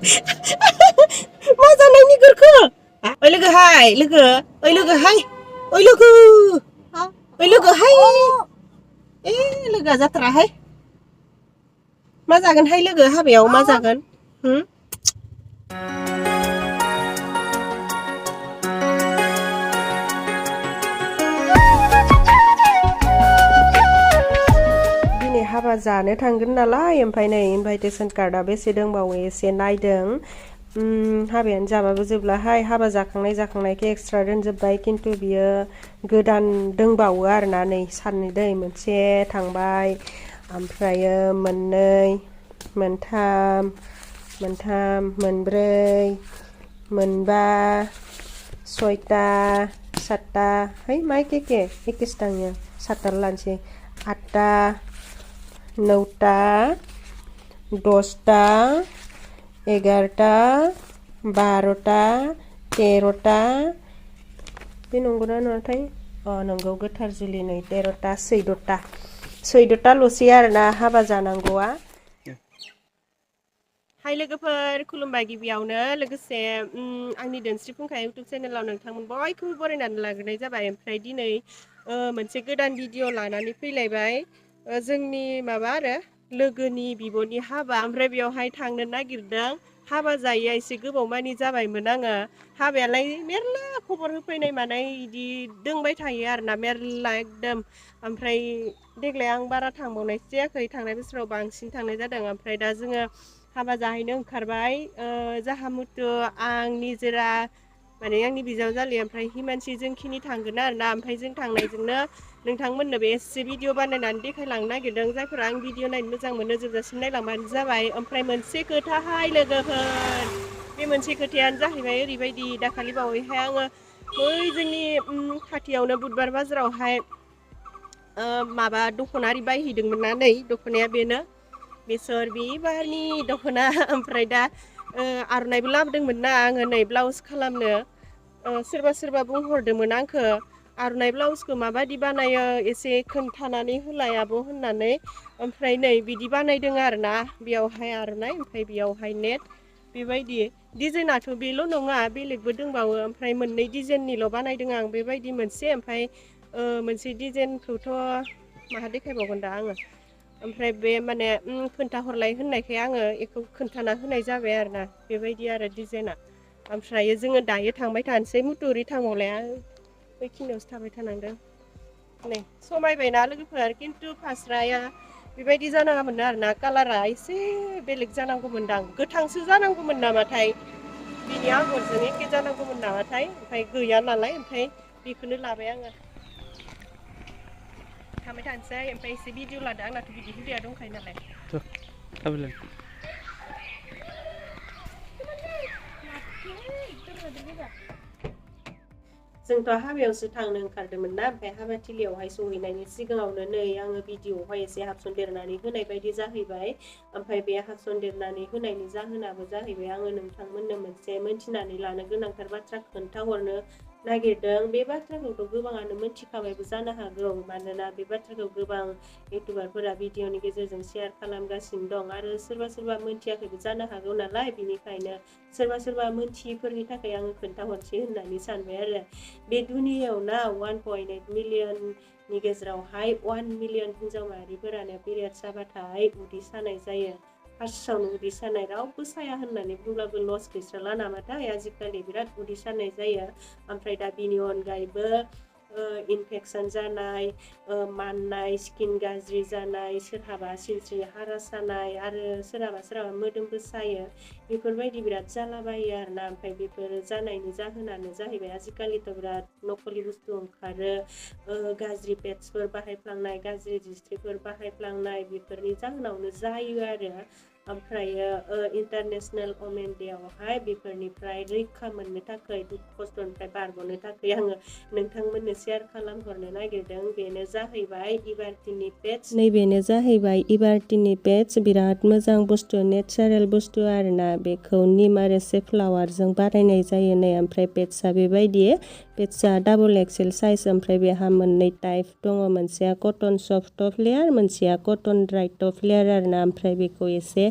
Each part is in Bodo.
मा जानायनि गोरखो ओइ लोगो हाय लोगो ओइ लोगो हाय ओइ लोगो ओइ लोगो हाय ए लोगोआ जाथाराहाय मा जागोनहाय लोगो हाबायाव मा जागोन दिनै हाबा जानो थांगोन नालाय ओमफ्राय नै इनभाइटेसन कार्डआ बेसे दंबावो एसे नायदों हाबायानो जाबाबो जोबलाहाय हाबा जाखांनायखौ एक्सट्रा दोनजोब्बाय खिन्थु बियो गोदान दंबावो आरोना नै साननै दै मोनसे थांबाय ओमफ्रायो मोननै मोनथाम मोनब्रै मोनबा सयथा सातथा है मा एकेसो थाङो सातथा लानोसै आठथा नौटा दसथा 11टा 12टा 13टा बे नंगौना नङाथाय नंगौ गोथार जुलि नै 13टा 14टाल'सै आरोना हाबा जानांगौआ हाय लोगोफोर खुलुमबाय गिबियावनो लोगोसे आंनि दोनस्रि फुंखा इउटुब चेनेलाव नोंथांमोन बयखौबो बरायनानै लाग्रोनाय जाबाय ओमफ्राय दिनै मोनसे गोदान भिडिअ लानानै फैलायबाय जोंनि माबा आरो लोगोनि बिब'नि हाबा ओमफ्राय बेवहाय थांनो नागिरदों हाबा जायैया एसे गोबाव मानि जाबायमोन आङो हाबायालाय मेरला खबर होफैनाय मानाय इदि दोंबाय थायो आरोना मेरला एकदम ओमफ्राय देग्लाय आं बारा थांबावनाय जायाखै थांनाय बोसोराव बांसिन थांनाय जादों ओमफ्राय दा जोङो हाबा जाहैनो ओंखारबाय जाहा मुथु आं निजोरा माने आंनि बिजावजालि ओमफ्राय हिमानसि जोंखिनि थांगोन आरोना ओमफ्राय जों थांनायजोंनो नोंथांमोननोबो एसे भिडिअ बानायनानै देखायलांनो नागिरदों जायफोरा आं भिडिअ नायनो मोजां मोनो जोबजासिम नायलांबानो जाबाय ओमफ्राय मोनसे खोथाहाय लोगोफोर बे मोनसे खोथायानो जाहैबाय ओरैबायदि दाखालि बावैहाय आङो बै जोंनि खाथियावनो बुधबार बाजारावहाय माबा दख'ना आरि बायहैदोंमोन ना नै दख'नाया बेनो बेसर बिबारनि दख'ना ओमफ्राय दा आर'नाइबो लाबोदोंमोन ना आङो नै ब्लाउस खालामनो सोरबा बुंहरदोंमोन आंखौ आर'नाइ ब्लाउसखौ माबायदि बानायो एसे खोन्थानानै होलाय आब' होननानै ओमफ्राय नै बिदि बानायदों आरोना बेयावहाय आर'नाइ ओमफ्राय बेयावहाय नेट बेबायदि डिजाइनाथ' बेल' नङा बेलेगबो दंबावो ओमफ्राय मोननै डिजाइननिल' बानायदों आं बेबायदि मोनसे ओमफ्राय मोनसे डिजाइनखौथ' माहा देखायबावगोन दा आङो ओमफ्राय बे माने खोन्थाहरलाय होननायखाय आङो बेखौ खोन्थाना होनाय जाबाय आरोना बेबायदि आरो डिजाइना ओमफ्राय जोङो दायो थांबाय थानोसै मुथुरि थांबावलाया बेखिनियावसो थाबाय थानांदों नै समायबायना लोगोफोर खिन्थु फास्राया बेबायदि जानाङामोन आरोना कालारा एसे बेलेग जानांगौमोनदां गोथांसो जानांगौमोन नामाथाय बिनि आगरजों एखे जानांगौमोन नामाथाय ओमफ्राय गैया नालाय ओमफ्राय बेखौनो लाबाय आङो थांबाय थानोसै ओमफ्राय एसे भिडिअ लादो आंनाथ' बिदि हुदाया दंखायो नालाय जोंथ' हाबायावसो थांनो ओंखारदोंमोन ना ओमफ्राय हाबाथिलियावहाय सहैनायनि सिगाङावनो नै आङो भिडिअआवहाय एसे हाबसनदेरनानै होनाय बायदि जाहैबाय ओमफ्राय बे हाबसनदेरनानै होनायनि जाहोनाबो जाहैबाय आङो नोंथांमोननो मोनसे मोनथिनानै लानो गोनांथार बाथ्रा खोन्थाहरनो नागिरदों बे बाथ्राखौथ' गोबाङानो मोनथिखाबायबो जानो हागौ मानोना बे बाथ्राखौ गोबां इउटुबारफोरा भिडिअनि गेजेरजों शेयार खालामगासिनो दं आरो सोरबा मोनथियाखैबो जानो हागौ नालाय बिनिखायनो सोरबा मोनथियिफोरनि थाखाय आङो खोन्थाहरसै होननानै सानबाय आरो बे दुनियाव ना 1.8 मिलियननि गेजेरावहाय 1 मिलियन हिन्जाव माहारिफोरानो पिरियड जाबाथाय उदै सानाय जायो फार्स्टआवनो उदै सानाय रावबो साया होननानै बुंब्लाबो लस गैस्राला नामाथाय आजिखालि बिराद उदै सानाय जायो ओमफ्राय दा बिनि अनगायैबो इनफेकसन जानाय माननाय स्किन गाज्रि जानाय सोरहाबा सिनस्रि हारा सानाय आरो सोरहाबा मोदोमबो सायो बेफोरबायदि बिराद जालाबायो आरोना ओमफ्राय बेफोर जानायनि जाहोनानो जाहैबाय आजिखालिथ' बिराद नखलि बुस्थु ओंखारो गाज्रि पेट्सफोर बाहायफ्लांनाय गाज्रि जिस्ट्रिफोर बाहायफ्लांनाय बेफोरनि जाहोनावनो जायो आरो ओमफ्रायो इन्टारनेसनेल वमेन डेआवहाय बेफोरनिफ्राय रैखा मोननो थाखाय दुखु खस्थ'निफ्राय बारग'नो थाखाय आङो नोंथांमोननो शेयार खालामहरनो नागिरदों बेनो जाहैबाय इबारटिनि पेट्स नैबेनो जाहैबाय इबारटिनि पेट्स बिराद मोजां बुस्थु नेचारेल बुस्थु आरोना बेखौ निम आरो सेफ्लावारजों बानायनाय जायो नै ओमफ्राय पेट्सआ बेबायदि पेट्सआ डाबल एक्सेल साइज ओमफ्राय बेहा मोननै टाइप दङ मोनसेया कटन सफ्ट टप लेयार मोनसेया कटन ड्राइ टप लेयार आरोना ओमफ्राय बेखौ एसे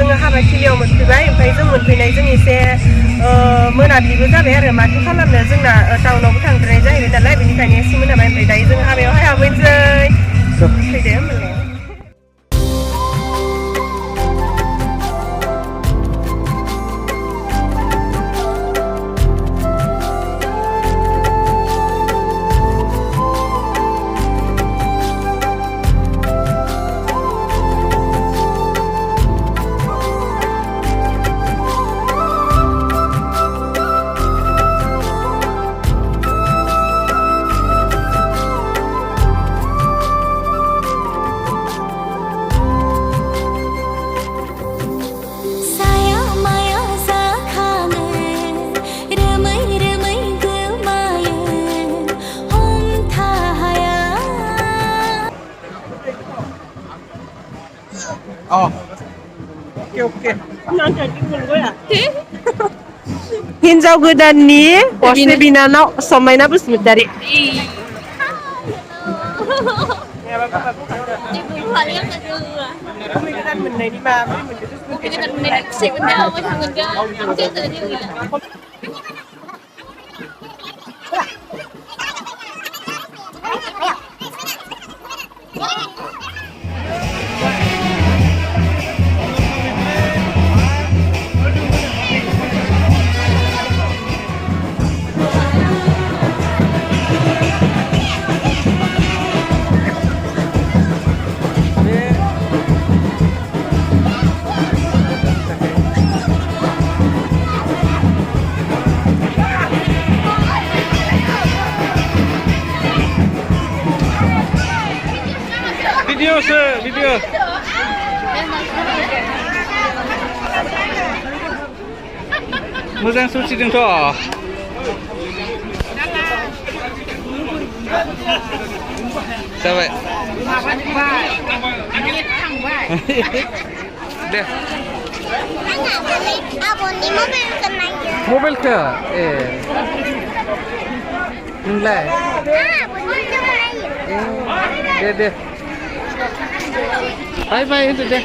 जोङो हाबाथिलियाव मोनफैबाय ओमफ्राय जों मोनफैनायजों एसे मोनाबिलिबो जाबाय आरो माथो खालामनो जोंना टाउनावबो थांद्रायनाय जाहैबाय नालाय बेनिखायनो एसे मोनाबाय ओमफ्राय दायो जों हाबायावहाय हाबहैनोसै फैदो होमबालाय Oke. हिन्जाव गोदाननि असे बिनानाव समायना बसुमतारी गोदान मोननायनि माबोरै मोनदों Video sir, video. Moजां सौसिदोंथ'। जाबाय। दे। मबाइलखौ ए नोंलाय दे बाय बाय होनदो दे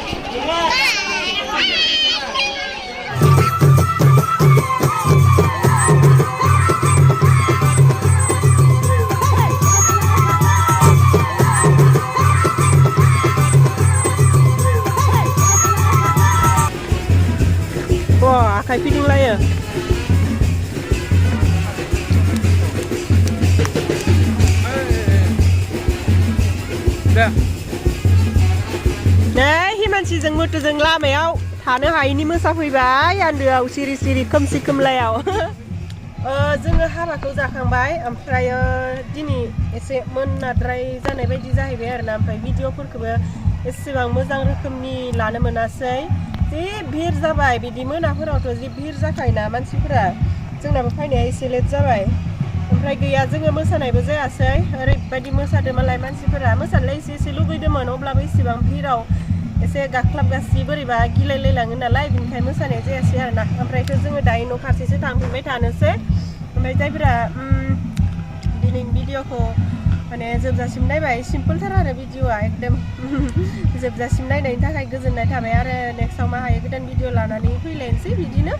आखाइ फिदिंलायो हिमानसिजों मोटोजों लामायाव थानो हायैनि मोसाफैबाय आन्दोआव सिरि सिरि खोमसि खोमलायाव जोङो हाबाखौ जाखांबाय ओमफ्राय दिनै एसे मोनाद्राय जानाय बायदि जाहैबाय आरोना ओमफ्राय भिडिअफोरखौबो एसेबां मोजां रोखोमनि लानो मोनासै जि भिर जाबाय बिदि मोनाफोरावथ' जि भिर जाखायोना मानसिफोरा जोंनाबो फैनाया एसे लेट जाबाय ओमफ्राय गैया जोङो मोसानायबो जायासै ओरैबायदि मोसादों मालाय मानसिफोरा मोसानोलाय एसे लुगैदोंमोन अब्लाबो इसेबां भिराव एसे गाख्लाबगासि बोरैबा गिलायलायलाङो नालाय बिनिखायनो मोसानाय जायासै आरोना ओमफ्रायथ' जोङो दायो न' फारसेसो थांफिनबाय थानोसै ओमफ्राय जायफोरा दिनैनि भिडिअखौ माने जोबजासिम नायबाय सिम्पोलथार आरो भिडिअआ एकदम जोबजासिम नायनायनि थाखाय गोजोननाय थाबाय आरो नेक्स्टआव मा हायो गोदान भिडिअ लानानै फैलायनोसै बिदिनो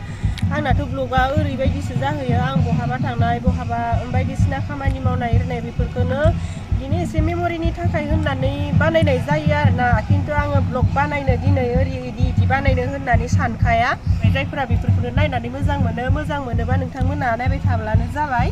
आंनाथ' ब्लगा ओरैबायदिसो जाहैयो आं बहाबा थांनाय बहाबा बायदिसिना खामानि मावनाय एरनाय बेफोरखौनो बिदिनो एसे मेम'रिनि थाखाय होननानै बानायनाय जायो आरोना खिन्थु आङो ब्लग बानायनो दिनै ओरैबायदि बानायनो होननानै सानखाया जायफोरा बेफोरखौनो नायनानै मोजां मोनोबा नोंथांमोना नायबाय थाब्लानो जाबाय